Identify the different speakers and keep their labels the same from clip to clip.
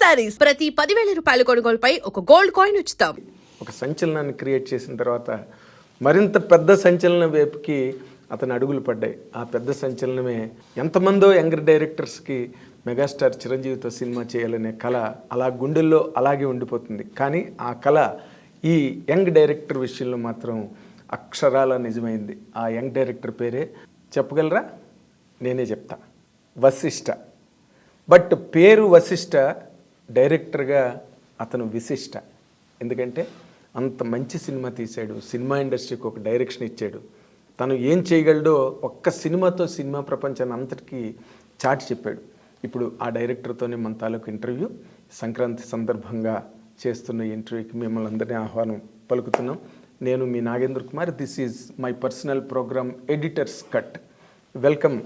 Speaker 1: శారీస్ ప్రతి 10,000 రూపాయల కొనుగోలుపై ఒక గోల్డ్ కాయిన్ ఉచితం.
Speaker 2: ఒక సంచలనాన్ని క్రియేట్ చేసిన తర్వాత మరింత పెద్ద సంచలనం వైపుకి అతని అడుగులు పడ్డాయి. ఆ పెద్ద సంచలనమే ఎంతమందో యంగ్ డైరెక్టర్స్కి మెగాస్టార్ చిరంజీవితో సినిమా చేయాలనే కళ అలా గుండెల్లో అలాగే ఉండిపోతుంది. కానీ ఆ కళ ఈ యంగ్ డైరెక్టర్ విషయంలో మాత్రం అక్షరాల నిజమైంది. ఆ యంగ్ డైరెక్టర్ పేరే చెప్పగలరా? నేనే చెప్తా, వశిష్ఠ. బట్ పేరు వశిష్ఠ, డైరెక్టర్గా అతను విశిష్ట. ఎందుకంటే అంత మంచి సినిమా తీశాడు, సినిమా ఇండస్ట్రీకి ఒక డైరెక్షన్ ఇచ్చాడు. తను ఏం చేయగలడో ఒక్క సినిమాతో సినిమా ప్రపంచాన్ని అంతటికీ చాటి చెప్పాడు. ఇప్పుడు ఆ డైరెక్టర్తోనే మన తాలూకు ఇంటర్వ్యూ. సంక్రాంతి సందర్భంగా చేస్తున్న ఇంటర్వ్యూకి మిమ్మల్ని అందరినీ ఆహ్వానం పలుకుతున్నాం. నేను మీ Nagendra Kumar. This is my personal program editors cut. Welcome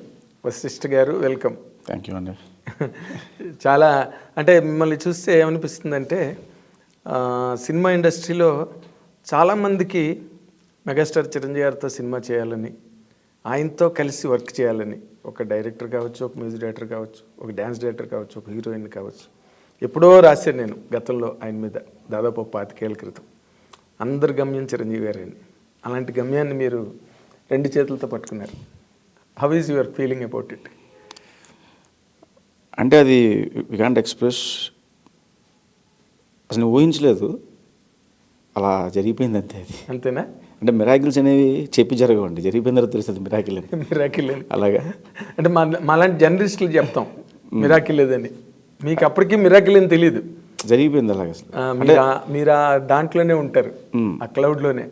Speaker 2: Vashishta garu, welcome.
Speaker 3: Thank you అండి.
Speaker 2: చాలా అంటే మిమ్మల్ని చూస్తే ఏమనిపిస్తుందంటే సినిమా ఇండస్ట్రీలో చాలామందికి మెగాస్టార్ చిరంజీవి గారితో సినిమా చేయాలని, ఆయనతో కలిసి వర్క్ చేయాలని, ఒక డైరెక్టర్ కావచ్చు, ఒక మ్యూజిక్ డైరెక్టర్ కావచ్చు, ఒక డ్యాన్స్ డైరెక్టర్ కావచ్చు, ఒక హీరోయిన్ కావచ్చు. ఎప్పుడో రాశాను నేను గతంలో ఆయన మీద, దాదాపు 25 ఏళ్ల క్రితం. అందరి గమ్యం చిరంజీవి గారే అని. అలాంటి గమ్యాన్ని మీరు 2 చేతులతో పట్టుకున్నారు. How is your feeling about it?
Speaker 3: అంటే అది వి కాంట్ ఎక్స్ప్రెస్. అసలు ఊహించలేదు, అలా జరిగిపోయింది అంతే. అది
Speaker 2: అంతేనా?
Speaker 3: అంటే మిరాకిల్స్ అనేవి చెప్పి జరగవండి, జరిగిపోయిన తర్వాత తెలుస్తుంది మిరాకిల్ అని.
Speaker 2: మిరాకిల్ అని
Speaker 3: అలాగా.
Speaker 2: అంటే మాలాంటి జర్నలిస్టులు చెప్తాం మిరాకిల్ లేదని. మీకు అప్పటికీ మిరాకిల్ అని తెలియదు,
Speaker 3: జరిగిపోయింది అలాగే.
Speaker 2: మీరు ఆ దాంట్లోనే ఉంటారు, ఆ క్లౌడ్లోనే.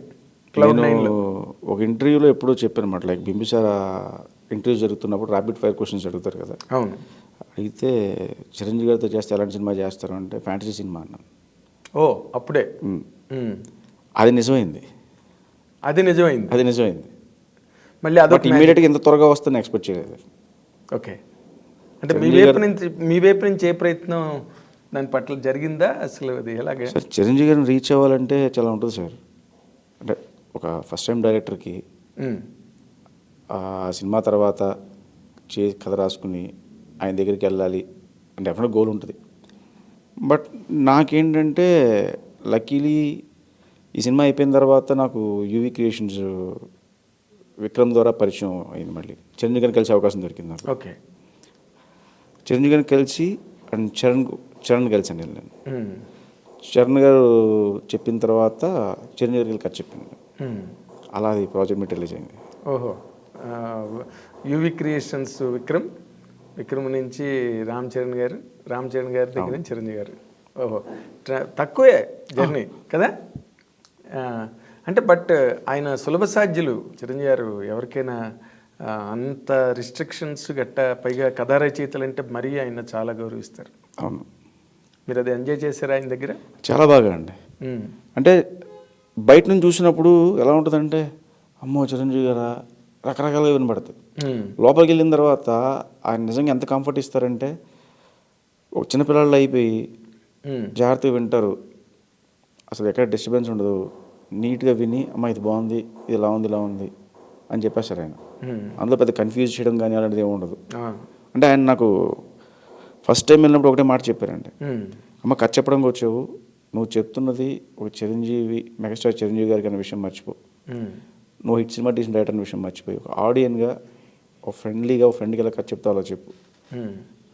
Speaker 3: నేను ఒక ఇంటర్వ్యూలో ఎప్పుడో చెప్పాను అన్నమాట, లైక్ బింబిసార ఇంటర్వ్యూ జరుగుతున్నప్పుడు ర్యాపిడ్ ఫైర్ క్వశ్చన్స్ అడుగుతారు కదా.
Speaker 2: అవును.
Speaker 3: అయితే చిరంజీవి గారితో చేస్తే ఎలాంటి సినిమా చేస్తారు అంటే ఫ్యాంటసీ సినిమా అన్నాను.
Speaker 2: ఓ అప్పుడే
Speaker 3: అది నిజమైంది.
Speaker 2: అది నిజమైంది. మళ్ళీ అదొక
Speaker 3: ఇమీడియట్గా ఇంత త్వరగా వస్తుందని ఎక్స్పెక్ట్ చేయలేదు.
Speaker 2: ఓకే. అంటే మీ వైపు నుంచి ఏ ప్రయత్నం దాని పట్ల జరిగిందా అసలు? అది ఎలాగే
Speaker 3: సార్, చిరంజీవి గారిని రీచ్ అవ్వాలంటే చాలా ఉంటుంది సార్. అంటే ఒక ఫస్ట్ టైం డైరెక్టర్కి ఆ సినిమా తర్వాత కథ రాసుకుని ఆయన దగ్గరికి వెళ్ళాలి అంటే డెఫినెట్ గోల్ ఉంటుంది. బట్ నాకేంటంటే లక్కీలీ ఈ సినిమా అయిపోయిన తర్వాత నాకు యూవీ క్రియేషన్స్ విక్రమ్ ద్వారా పరిచయం అయింది. మళ్ళీ చిరంజీవి గారిని కలిసే అవకాశం దొరికింది నాకు.
Speaker 2: ఓకే.
Speaker 3: చిరంజీవి గారిని కలిసి అండ్ చరణ్ కలిసాను నేను. చరణ్ గారు చెప్పిన తర్వాత చిరంజీవి గారికి కథ చెప్పింది. అలా అది ప్రాజెక్ట్ మీద రిలీజ్ అయింది.
Speaker 2: ఓహో. యూవీ క్రియేషన్స్ విక్రమ్ నుంచి రామ్ చరణ్ గారి దగ్గర నుంచి చిరంజీవి గారు. ఓహో, తక్కువే జర్నీ కదా. అంటే బట్ ఆయన సులభ సాధ్యులు చిరంజీవి గారు. ఎవరికైనా అంత రిస్ట్రిక్షన్స్ గట్టా, పైగా కథా రచయితలు అంటే మరీ ఆయన చాలా గౌరవిస్తారు.
Speaker 3: అవును.
Speaker 2: మీరు అది ఎంజాయ్ చేశారా ఆయన దగ్గర?
Speaker 3: చాలా బాగా అండి. అంటే బయట నుంచి చూసినప్పుడు ఎలా ఉంటుందంటే, అమ్మో చిరంజీవి గారా, రకరకాలుగా వినపడుతుంది. లోపలికి వెళ్ళిన తర్వాత ఆయన నిజంగా ఎంత కంఫర్ట్ ఇస్తారంటే, ఒక చిన్నపిల్లలు అయిపోయి జాగ్రత్తగా వింటారు, అసలు ఎక్కడ డిస్టర్బెన్స్ ఉండదు, నీట్గా విని అమ్మ ఇది బాగుంది, ఇది ఇలా ఉంది అని చెప్పేస్తారు ఆయన. అందులో పెద్ద కన్ఫ్యూజ్ చేయడం కానీ అలాంటిది ఏమి ఉండదు. అంటే ఆయన నాకు ఫస్ట్ టైం వెళ్ళినప్పుడు ఒకటే మాట చెప్పారండి, అమ్మ కథ చెప్పడానికి వచ్చావు, నువ్వు చెప్తున్నది ఒక మెగాస్టార్ చిరంజీవి గారికి అనే విషయం మర్చిపో, నువ్వు హిట్ సినిమా తీసిన డైరెక్టర్ అనే విషయం మర్చిపోయి ఒక ఆడియన్గా ఒక ఫ్రెండ్కి ఎలా కథ చెప్తావు అలా చెప్పు,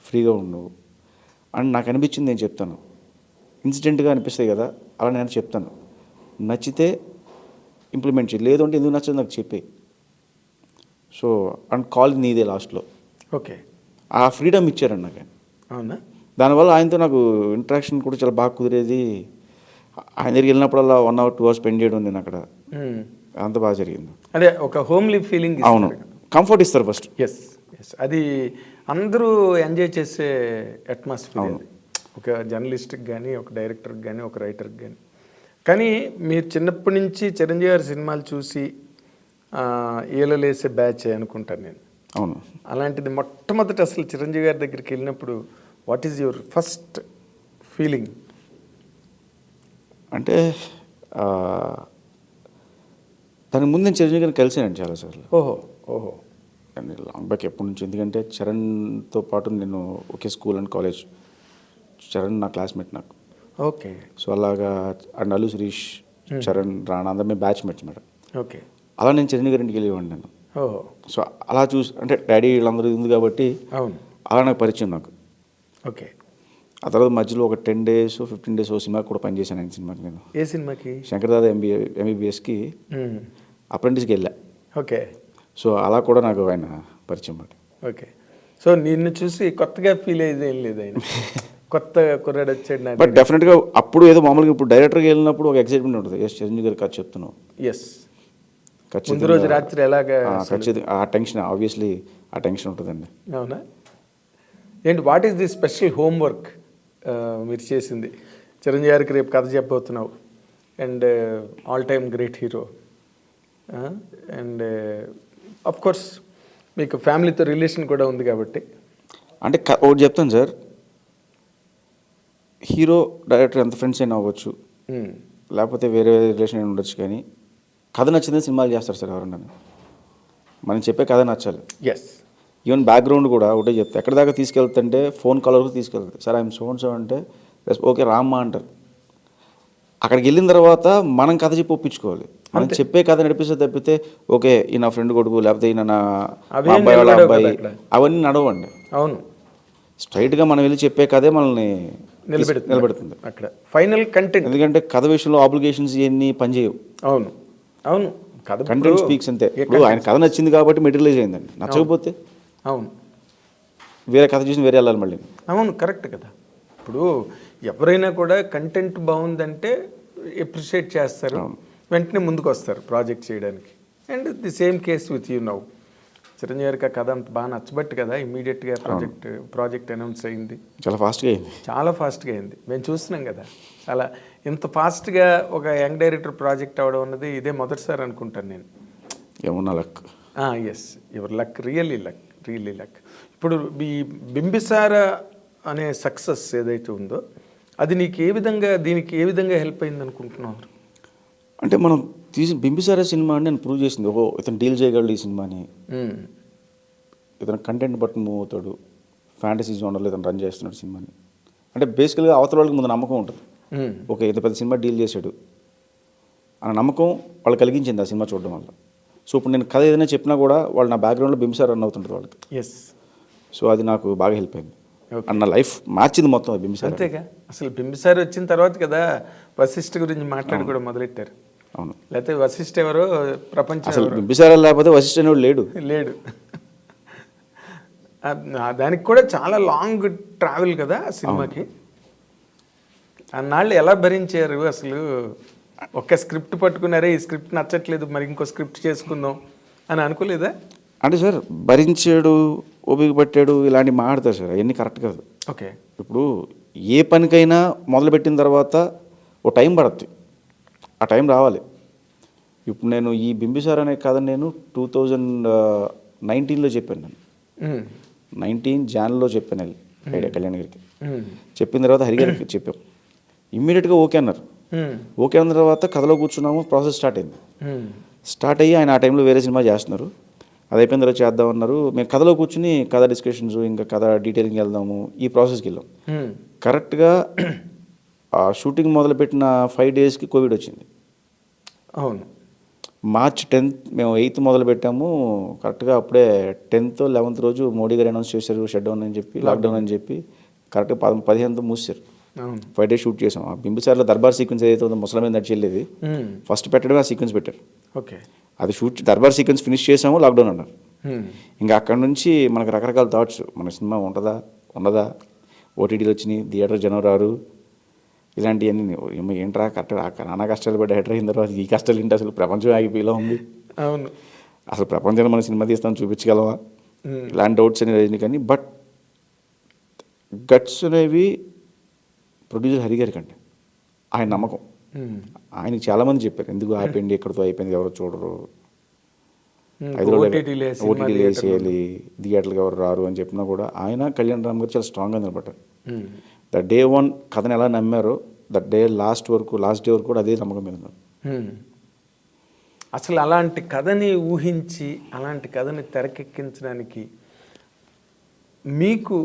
Speaker 3: ఫ్రీగా ఉండు అని నాకు అనిపించింది. నేను చెప్తాను, ఇన్సిడెంట్గా అనిపిస్తాయి కదా, అలా నేను చెప్తాను, నచ్చితే ఇంప్లిమెంట్ చేయి, లేదు అంటే ఎందుకు నచ్చదు నాకు చెప్పే. సో అండ్ కాల్ నీదే లాస్ట్లో.
Speaker 2: ఓకే.
Speaker 3: ఆ ఫ్రీడమ్ ఇచ్చారండి నాకు.
Speaker 2: అవునా?
Speaker 3: దానివల్ల ఆయనతో నాకు ఇంటరాక్షన్ కూడా చాలా బాగా కుదిరేది. ఆయన దగ్గరికి వెళ్ళినప్పుడల్లా 1 hour 2 hours స్పెండ్ చేయడం నేను అక్కడ, అంత బాగా జరిగింది.
Speaker 2: అదే ఒక హోమ్లీ ఫీలింగ్.
Speaker 3: అవును, కంఫర్ట్ ఇస్తారు ఫస్ట్.
Speaker 2: ఎస్, అది అందరూ ఎంజాయ్ చేసే అట్మాస్ఫియర్. ఒక జర్నలిస్ట్కి కానీ, ఒక డైరెక్టర్కి కానీ, ఒక రైటర్కి కానీ. కానీ మీరు చిన్నప్పటి నుంచి చిరంజీవి గారి సినిమాలు చూసి ఏలలేసే బ్యాచ్ అనుకుంటాను నేను.
Speaker 3: అవును.
Speaker 2: అలాంటిది మొట్టమొదటి అసలు చిరంజీవి గారి దగ్గరికి వెళ్ళినప్పుడు what is your first feeling?
Speaker 3: అంటే దానికి ముందు నేను చిరంజీవి గారిని కలిసానండి చాలాసార్లు.
Speaker 2: ఓహో.
Speaker 3: లాంగ్ బ్యాక్ ఎప్పటి నుంచి, ఎందుకంటే చరణ్తో పాటు నేను ఒకే స్కూల్ అండ్ కాలేజ్ చరణ్ నా క్లాస్మేట్ నాకు.
Speaker 2: ఓకే.
Speaker 3: సో అలాగా అండ్ అల్లు శిరీష్, చరణ్, రాణా అందరం మేము బ్యాచ్మేట్స్ మేడం.
Speaker 2: ఓకే.
Speaker 3: అలా నేను చిరంజీవి గారి ఇంటికి వెళ్ళేవాడిని నేను.
Speaker 2: ఓహో.
Speaker 3: సో అలా చూసి అంటే డాడీ వీళ్ళందరూ ఉంది కాబట్టి
Speaker 2: అవును.
Speaker 3: అలా నాకు పరిచయం నాకు.
Speaker 2: ఓకే.
Speaker 3: ఆ తర్వాత మధ్యలో ఒక 10 days 15 days ఓ సినిమాకి కూడా పనిచేశాను. ఆయన సినిమాకి నేను
Speaker 2: ఏ సినిమాకి?
Speaker 3: శంకర్దాద ఎంబీబీఎస్కి అప్రెంటిస్కి వెళ్ళా.
Speaker 2: ఓకే.
Speaker 3: సో అలా కూడా నాకు ఆయన పరిచయం మాట.
Speaker 2: ఓకే. సో నిన్ను చూసి కొత్తగా ఫీల్ అయ్యేది ఏం లేదు ఆయన, కొత్త కుర్రాడు వచ్చాడు నా
Speaker 3: బట్ డెఫినెట్గా అప్పుడు ఏదో మామూలుగా ఇప్పుడు డైరెక్టర్కి వెళ్ళినప్పుడు ఒక ఎక్సైట్మెంట్ ఉంటుంది. ఎస్ చిరంజీవి గారు కథ చెప్తున్నావు.
Speaker 2: ఎస్. ముందు రోజు రాత్రి ఎలాగా
Speaker 3: ఖచ్చితంగా ఆ టెన్షన్ ఆబ్వియస్లీ ఆ టెన్షన్ ఉంటుందండి.
Speaker 2: అవునా? ఏంటి what is the special homework మీరు చేసింది? చిరంజీవి గారికి రేపు కథ చెప్పబోతున్నావు and all time great hero and of course మీకు ఫ్యామిలీతో రిలేషన్ కూడా ఉంది కాబట్టి.
Speaker 3: అంటే ఒకటి చెప్తాను సార్, హీరో డైరెక్టర్ ఎంత ఫ్రెండ్స్ అయినా అవ్వచ్చు, లేకపోతే వేరే రిలేషన్ అయినా ఉండొచ్చు, కానీ కథ నచ్చిందే సినిమాలు చేస్తారు సార్ ఎవరన్నా. మనం చెప్పే కథ నచ్చాలి.
Speaker 2: ఎస్.
Speaker 3: ఈవెన్ బ్యాక్గ్రౌండ్ కూడా ఒకటే చెప్తా. ఎక్కడి దాకా తీసుకెళ్తుంటే ఫోన్ కాల్ వరకు తీసుకెళ్తారు. సార్ ఐఎమ్ సో అంటే ఓకే రామ్మా అంటారు. అక్కడికి వెళ్ళిన తర్వాత మనం కథ చెప్పి ఒప్పించుకోవాలి. మనం చెప్పే కథ నడిపిస్తే తప్పితే ఓకే ఈ నా ఫ్రెండ్ కొడుకు లేకపోతే ఈయన నా అబ్బాయి వాళ్ళ అబ్బాయి అవన్నీ నడవండి.
Speaker 2: అవును.
Speaker 3: స్ట్రైట్గా మనం వెళ్ళి చెప్పే కథే మనల్ని నిలబెడుతుంది
Speaker 2: అక్కడ ఫైనల్ కంటెంట్.
Speaker 3: ఎందుకంటే కథ విషయంలో ఆబ్లిగేషన్స్ ఇవన్నీ పనిచేయవు.
Speaker 2: అవును. అవును.
Speaker 3: కంటెంట్ స్పీక్స్ అంతే. ఇప్పుడు ఆయన కథ నచ్చింది కాబట్టి మెటీరియలైజ్ అయిందండి. నచ్చకపోతే
Speaker 2: అవును
Speaker 3: వేరే కథ చూసి వేరే వెళ్ళాలి మళ్ళీ.
Speaker 2: అవును కరెక్ట్ కదా. ఇప్పుడు ఎవరైనా కూడా కంటెంట్ బాగుందంటే ఎప్రిషియేట్ చేస్తారు, వెంటనే ముందుకు వస్తారు ప్రాజెక్ట్ చేయడానికి. And the same case with you now. Chiranjeevi గారికి ఆ కథ అంత బాగా నచ్చబట్టి కదా ఇమ్మీడియట్గా ప్రాజెక్ట్ అనౌన్స్ అయింది.
Speaker 3: చాలా ఫాస్ట్గా అయింది.
Speaker 2: చాలా ఫాస్ట్గా అయింది. మేము చూస్తున్నాం కదా. అలా ఇంత ఫాస్ట్గా ఒక యంగ్ డైరెక్టర్ ప్రాజెక్ట్ అవ్వడం అన్నది ఇదే మొదటిసారి అనుకుంటాను నేను.
Speaker 3: ఏమన్నా luck.
Speaker 2: Yes, your luck, really luck. ఇప్పుడు ఈ బింబిసార అనే సక్సెస్ ఏదైతే ఉందో అది నీకు దీనికి ఏ విధంగా హెల్ప్ అయింది అనుకుంటున్నావు?
Speaker 3: అంటే మనం బింబిసార సినిమా అని నేను ప్రూవ్ చేసింది. ఇతను డీల్ చేయగలడు ఈ సినిమాని, ఇతను కంటెంట్ బట్టి మూవ్ అవుతాడు, ఫ్యాంటసీ జోనర్లో ఇతను రన్ చేస్తున్నాడు సినిమాని. అంటే బేసికల్గా అవతల వాళ్ళకి ముందు నమ్మకం ఉంటుంది. ఓకే ఇంత పెద్ద సినిమా డీల్ చేశాడు అన్న నమ్మకం వాళ్ళు కలిగించింది ఆ సినిమా చూడడం వల్ల. సో ఇప్పుడు నేను కథ ఏదైనా చెప్పినా కూడా వాళ్ళు నా బ్యాక్గ్రౌండ్లో బింబిసార రన్ అవుతుంటారు వాళ్ళకి.
Speaker 2: ఎస్.
Speaker 3: సో అది నాకు బాగా హెల్ప్ అయింది. అన్న లైఫ్ మార్చింది మొత్తం బింబిసార.
Speaker 2: అంతేగా. అసలు బింబిసార వచ్చిన తర్వాత కదా వశిష్ఠ గురించి మాట్లాడి కూడా మొదలెట్టారు.
Speaker 3: అవును.
Speaker 2: లేకపోతే వశిష్ఠ ఎవరో ప్రపంచం
Speaker 3: అసలు బింబిసార లేకపోతే వశిష్ఠ అనేవాడు లేడు.
Speaker 2: దానికి కూడా చాలా లాంగ్ ట్రావెల్ కదా ఆ సినిమాకి. అన్నాళ్ళు ఎలా భరించారు అసలు? ఒక్క స్క్రిప్ట్ పట్టుకున్నారే, ఈ స్క్రిప్ట్ నచ్చట్లేదు మరి ఇంకో స్క్రిప్ట్ చేసుకుందాం అని అనుకోలేదా?
Speaker 3: అంటే సార్ భరించాడు, ఓపిక పట్టాడు, ఇలాంటివి మాట్లాడతారు సార్. అవన్నీ కరెక్ట్ కాదు.
Speaker 2: ఓకే. ఇప్పుడు
Speaker 3: ఏ పనికైనా మొదలుపెట్టిన తర్వాత ఓ టైం పడుతుంది, ఆ టైం రావాలి. ఇప్పుడు నేను ఈ బింబిసార అనే కథ నేను 2019లో చెప్పాను. నేను 19 January చెప్పాను ఐడియా కళ్యాణ్ గారికి. చెప్పిన తర్వాత హరిగారికి చెప్పాం. ఇమ్మీడియట్గా ఓకే అన్నారు. ఓకే అన్న తర్వాత కథలో కూర్చున్నాము, ప్రాసెస్ స్టార్ట్ అయ్యి ఆయన ఆ టైంలో వేరే సినిమా చేస్తున్నారు. అది అయిపోయిన తర్వాత చేద్దామన్నారు. మేము కథలో కూర్చుని కథ డిస్కషన్స్ ఇంకా కథ డీటెయిలింగ్ వెళ్దాము ఈ ప్రాసెస్కి వెళ్ళాం. కరెక్ట్గా ఆ షూటింగ్ మొదలుపెట్టిన 5 daysకి కోవిడ్ వచ్చింది.
Speaker 2: అవును.
Speaker 3: March 10th మేము 8th మొదలు పెట్టాము. కరెక్ట్గా అప్పుడే 10th 11th రోజు మోడీ గారు అనౌన్స్ చేశారు షట్ డౌన్ అని చెప్పి, లాక్డౌన్ అని చెప్పి. కరెక్ట్గా 15th మూసారు. 5 days షూట్ చేసాం. ఆ బింబిసార్లో దర్బార్ సీక్వెన్స్ ఏదైతే ఉందో ముసలి మీద నడిచి వెళ్ళేది ఫస్ట్ పెట్టడమే ఆ సీక్వెన్స్ పెట్టారు.
Speaker 2: ఓకే.
Speaker 3: అది షూట్ దర్బార్ సీక్వెన్స్ ఫినిష్ చేసాము, లాక్డౌన్ అన్నారు. ఇంకా అక్కడ నుంచి మనకు రకరకాల థాట్స్, మన సినిమా ఉంటుందా ఉండదా, ఓటీటీలు వచ్చినాయి, థియేటర్ జనవరి 6 ఇలాంటివన్నీ ఏంట్రా కరెక్ట్ నానా కష్టాలు పడి హెటర్ అయిన తర్వాత ఈ కష్టాలు ఏంటి, అసలు ప్రపంచం ఆగిపోయేలా ఉంది,
Speaker 2: అవును
Speaker 3: అసలు ప్రపంచాన్ని మన సినిమా తీస్తాం చూపించగలవా, ఇలాంటి డౌట్స్ అనేవి రజనీ. కానీ బట్ గట్స్ అనేవి ప్రొడ్యూసర్ హరి గారి కంటే ఆయన నమ్మకం. ఆయనకి చాలామంది చెప్పారు ఎందుకు ఆపేయండి, ఎక్కడితో అయిపోయింది, ఎవరు చూడరు, 5 రోజులు ఓటీటీలు వేసేయాలి, థియేటర్లకు ఎవరు రారు అని చెప్పినా కూడా ఆయన కళ్యాణ్ రామ్ గారు చాలా స్ట్రాంగ్గా నిలబడ్డారు. ద డే 1 కథను ఎలా నమ్మారో దట్ డే లాస్ట్ డే వరకు కూడా అదే నమ్మకం మీద ఉన్నారు.
Speaker 2: అసలు అలాంటి కథని ఊహించి అలాంటి కథని తెరకెక్కించడానికి మీకు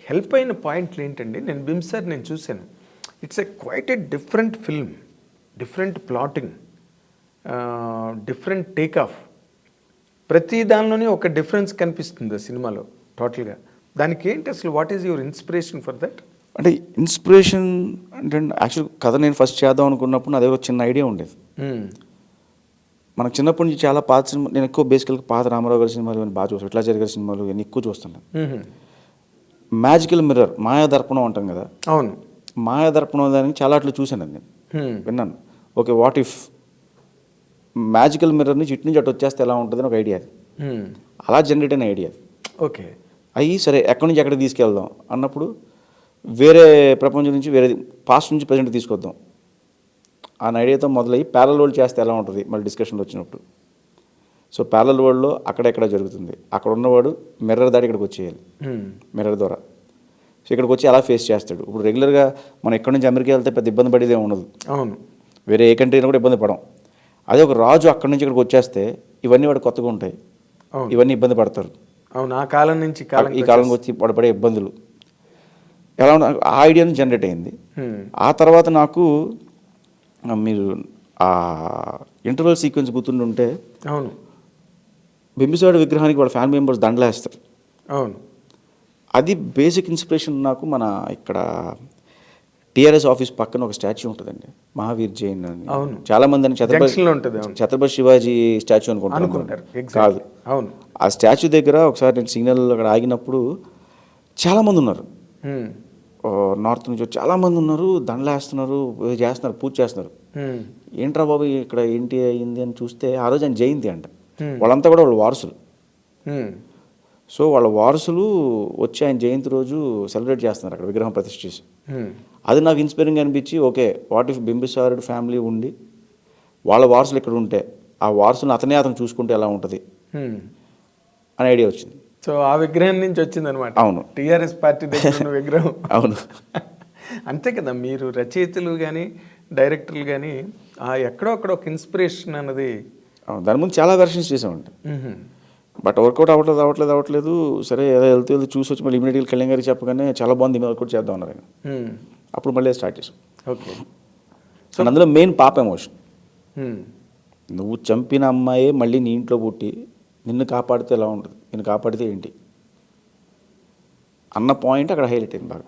Speaker 2: హెల్ప్ అయిన పాయింట్లు ఏంటండి, నేను బింసార్ నేను చూశాను. It's quite a different film, different plotting, different take off. ప్రతి దానిలోనే ఒక డిఫరెన్స్ కనిపిస్తుంది ఆ సినిమాలో టోటల్గా. దానికి ఏంటి అసలు, what is your inspiration for that?
Speaker 3: అంటే ఇన్స్పిరేషన్ అంటే యాక్చువల్ కథ నేను ఫస్ట్ చేద్దాం అనుకున్నప్పుడు అదే ఒక చిన్న ఐడియా ఉండేది. మనకు చిన్నప్పటి నుంచి చాలా పాత సినిమా, నేను ఎక్కువ బేసికల్గా పాత రామారావు గారి సినిమాలు ఇవన్నీ బాగా చూస్తాను, విట్లాచారి గారి సినిమాలు ఇవన్నీ ఎక్కువ చూస్తాను. మ్యాజికల్ మిర్రర్, మాయాదర్పణం అంటాం కదా.
Speaker 2: అవును,
Speaker 3: మాయాదర్పణం దానికి చాలా అట్లు చూశాను, నేను విన్నాను. Okay, what if magical mirror నుంచి ఇటు నుంచి అటు వచ్చేస్తే ఎలా ఉంటుందని ఒక ఐడియా. అది అలా జనరేట్ అయిన ఐడియా.
Speaker 2: ఓకే,
Speaker 3: అయ్యి సరే ఎక్కడి నుంచి ఎక్కడికి తీసుకెళ్దాం అన్నప్పుడు వేరే ప్రపంచం నుంచి వేరే పాస్ట్ నుంచి ప్రజెంట్ తీసుకొద్దాం ఆ ఐడియాతో మొదలయ్యి ప్యారల్ వరల్డ్ చేస్తే ఎలా ఉంటుంది మళ్ళీ డిస్కషన్లో వచ్చినప్పుడు. సో ప్యారల్ వరల్డ్లో అక్కడెక్కడ జరుగుతుంది, అక్కడ ఉన్నవాడు మిర్రర్ దాటి ఇక్కడికి వచ్చేయాలి, మిర్రర్ ద్వారా. సో ఇక్కడికి వచ్చి ఎలా ఫేస్ చేస్తాడు. ఇప్పుడు రెగ్యులర్గా మనం ఎక్కడి నుంచి అమెరికా వెళ్తే పెద్ద ఇబ్బంది పడేది ఏమి ఉండదు.
Speaker 2: అవును,
Speaker 3: వేరే ఏ కంట్రీలో కూడా ఇబ్బంది పడం. అదే ఒక రాజు అక్కడి నుంచి ఇక్కడికి వచ్చేస్తే ఇవన్నీ వాడు కొత్తగా ఉంటాయి, ఇవన్నీ ఇబ్బంది పడతారు.
Speaker 2: అవును, ఆ కాలం నుంచి
Speaker 3: ఈ కాలంకి వచ్చి పడే ఇబ్బందులు ఎలా ఉన్న ఆ ఐడియాని జనరేట్ అయింది. ఆ తర్వాత నాకు మీరు ఆ ఇంటర్వెల్ సీక్వెన్స్ గుర్తుంటే,
Speaker 2: అవును,
Speaker 3: బింబిసారుడు విగ్రహానికి వాళ్ళ ఫ్యామిలీ మెంబర్స్ దండలేస్తారు.
Speaker 2: అవును,
Speaker 3: అది బేసిక్ ఇన్స్పిరేషన్ నాకు. మన ఇక్కడ టీఆర్ఎస్ ఆఫీస్ పక్కన ఒక స్టాచ్యూ ఉంటుందండి, మహావీర్ జైన్ అని.
Speaker 2: అవును,
Speaker 3: చాలా మంది అని ఛత్రపతి శివాజీ స్టాచ్యూ అనుకుంటారు, కాదు.
Speaker 2: అవును,
Speaker 3: ఆ స్టాచ్యూ దగ్గర ఒకసారి నేను సిగ్నల్ అక్కడ ఆగినప్పుడు చాలామంది ఉన్నారు, నార్త్ నుంచి చాలామంది ఉన్నారు, దండలేస్తున్నారు, చేస్తున్నారు, పూజ చేస్తున్నారు. ఏంట్రా బాబు ఇక్కడ ఏంటి అయింది అని చూస్తే ఆ రోజు ఆయన జయంతి అంట. వాళ్ళంతా కూడా వాళ్ళ వారసులు. సో వాళ్ళ వారసులు వచ్చి ఆయన జయంతి రోజు సెలబ్రేట్ చేస్తున్నారు అక్కడ విగ్రహం ప్రతిష్ఠ చేసి. అది నాకు ఇన్స్పైరింగ్ అనిపించి, ఓకే వాట్ ఇఫ్ బింబిసారుడు ఫ్యామిలీ ఉండి వాళ్ళ వారసులు ఇక్కడ ఉంటే ఆ వారసులను అతను చూసుకుంటే ఎలా ఉంటుంది అని ఐడియా వచ్చింది.
Speaker 2: సో ఆ విగ్రహం నుంచి వచ్చింది అనమాట.
Speaker 3: అవును,
Speaker 2: టీఆర్ఎస్ పార్టీ దగ్గర ఉన్న విగ్రహం.
Speaker 3: అవును,
Speaker 2: అంతే కదా, మీరు రచయితలు కానీ డైరెక్టర్లు కానీ ఎక్కడో అక్కడ ఒక ఇన్స్పిరేషన్ అన్నది.
Speaker 3: దాని ముందు చాలా వెర్షన్స్ చేసామంట, బట్ వర్కౌట్ అవ్వట్లేదు. సరే ఏదో వెళ్తూ చూసి వచ్చి మళ్ళీ ఇమీడియట్గా కళ్యాణ్ గారికి చెప్పగానే చాలా బాగుంది, మేము వర్కౌట్ చేద్దాం అన్నారు ఆయన. అప్పుడు మళ్ళీ స్టార్ట్ చేసాం.
Speaker 2: ఓకే,
Speaker 3: సో అందులో మెయిన్ పాప ఎమోషన్. నువ్వు చంపిన అమ్మాయే మళ్ళీ నీ ఇంట్లో పుట్టి నిన్ను కాపాడితే ఎలా ఉంటుంది, నిన్ను కాపాడితే ఏంటి అన్న పాయింట్ అక్కడ హైలైట్ అయింది బాగా.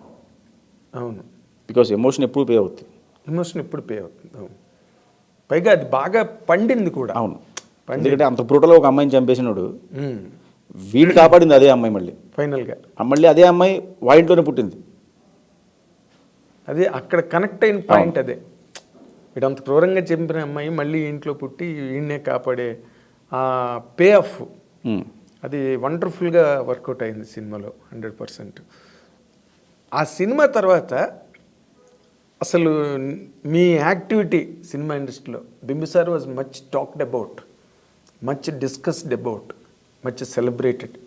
Speaker 2: అవును,
Speaker 3: బికాస్ ఎమోషన్ ఎప్పుడు పే అవుతుంది.
Speaker 2: ఎమోషన్ ఎప్పుడు పే అవుతుంది. అవును, పైగా అది బాగా పండింది కూడా.
Speaker 3: అవును, ఎందుకంటే అంత బ్రూటల్గా ఒక అమ్మాయిని చంపేసినాడు, వీడిని కాపాడింది అదే అమ్మాయి. మళ్ళీ
Speaker 2: ఫైనల్గా
Speaker 3: మళ్ళీ అదే అమ్మాయి వాయింట్లోనే పుట్టింది.
Speaker 2: అదే అక్కడ కనెక్ట్ అయిన పాయింట్ అదే. వీడు అంత క్రూరంగా చంపిన అమ్మాయి మళ్ళీ ఇంట్లో పుట్టి వీడినే కాపాడే ఆ పే ఆఫ్ అది వండర్ఫుల్గా వర్కౌట్ అయింది సినిమాలో 100%. ఆ సినిమా తర్వాత అసలు మీ యాక్టివిటీ సినిమా ఇండస్ట్రీలో, Bimbisara was much talked about, much discussed about, much celebrated.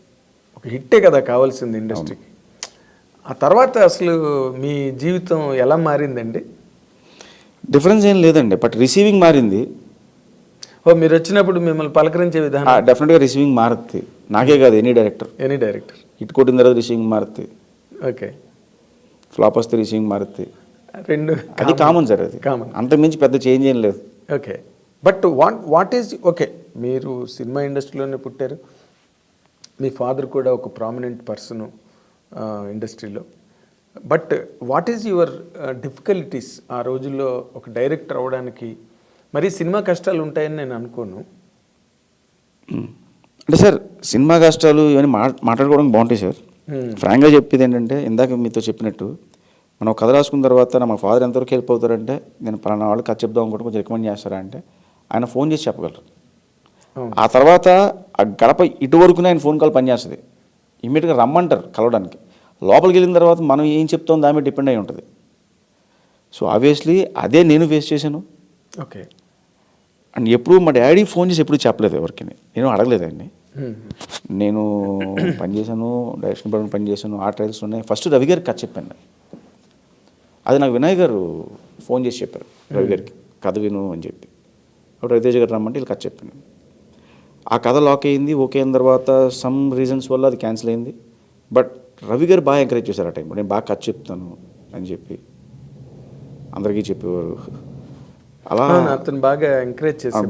Speaker 2: ఒక హిట్టే కదా కావాల్సింది ఇండస్ట్రీకి. ఆ తర్వాత అసలు మీ జీవితం ఎలా మారిందండి?
Speaker 3: డిఫరెన్స్ ఏం లేదండి, బట్ రిసీవింగ్ మారింది.
Speaker 2: మీరు వచ్చినప్పుడు మిమ్మల్ని పలకరించే విధానం
Speaker 3: డెఫినెట్గా రిసీవింగ్ మారుతుంది. నాకే కాదు, ఎనీ డైరెక్టర్ హిట్ కొట్టిన తర్వాత రిసీవింగ్ మారుతుంది.
Speaker 2: ఓకే,
Speaker 3: ఫ్లాప్ వస్తే రిసీవింగ్ మారుతుంది.
Speaker 2: రెండు
Speaker 3: అది కామన్ సార్, అది కామన్, అంతకుమించి పెద్ద చేంజ్ ఏం లేదు.
Speaker 2: Okay, but what is okay, మీరు సినిమా ఇండస్ట్రీలోనే పుట్టారు, మీ ఫాదర్ కూడా ఒక ప్రామినెంట్ పర్సన్ ఇండస్ట్రీలో. But what is your difficulties ఆ రోజుల్లో ఒక డైరెక్టర్ అవ్వడానికి? మరి సినిమా కష్టాలు ఉంటాయని నేను అనుకోను.
Speaker 3: అంటే సార్ సినిమా కష్టాలు ఇవన్నీ మాట్లాడుకోవడానికి బాగుంటాయి సార్. ఫ్రాంక్గా చెప్పేది ఏంటంటే, ఇందాక మీతో చెప్పినట్టు మనం కథ రాసుకున్న తర్వాత మా ఫాదర్ ఎంతవరకు హెల్ప్ అవుతారంటే, నేను పలానా వాళ్ళు కథ చెప్దాం అనుకుంటే కొంచెం రికమెండ్ చేస్తారా అంటే ఆయన ఫోన్ చేసి చెప్పగలరు. ఆ తర్వాత ఆ గడప ఇటువరకునే ఆయన ఫోన్ కాల్ పనిచేస్తుంది. ఇమీడియట్గా రమ్మంటారు కలవడానికి. లోపలికి వెళ్ళిన తర్వాత మనం ఏం చెప్తాం దాని మీద డిపెండ్ అయి ఉంటుంది. సో ఆబ్వియస్లీ అదే నేను ఫేస్ చేశాను.
Speaker 2: ఓకే,
Speaker 3: అండ్ ఎప్పుడు మా డాడీ ఫోన్ చేసి ఎప్పుడు చెప్పలేదు ఎవరికి, నేను అడగలేదు ఆయన్ని. నేను పనిచేశాను, డైరెక్షన్ డిపార్ట్మెంట్ పనిచేశాను, ఆ ట్రయల్స్ ఉన్నాయి. ఫస్ట్ రవి గారికి కథ చెప్పాను. అది నాకు వినయ్ గారు ఫోన్ చేసి చెప్పారు, రవి గారికి కథ విను అని చెప్పి. అప్పుడు రవితేజ గారు రమ్మంటే వీళ్ళు కథ చెప్పాను. ఆ కథ లాక్ అయింది. ఓకే అయిన తర్వాత సమ్ రీజన్స్ వల్ల అది క్యాన్సిల్ అయింది. బట్ రవి గారు బాగా ఎంకరేజ్ చేశారు ఆ టైంలో, నేను బాగా కథ చెప్తాను అని చెప్పి అందరికీ చెప్పేవారు. అలా
Speaker 2: అతను బాగా ఎంకరేజ్ చేశారు.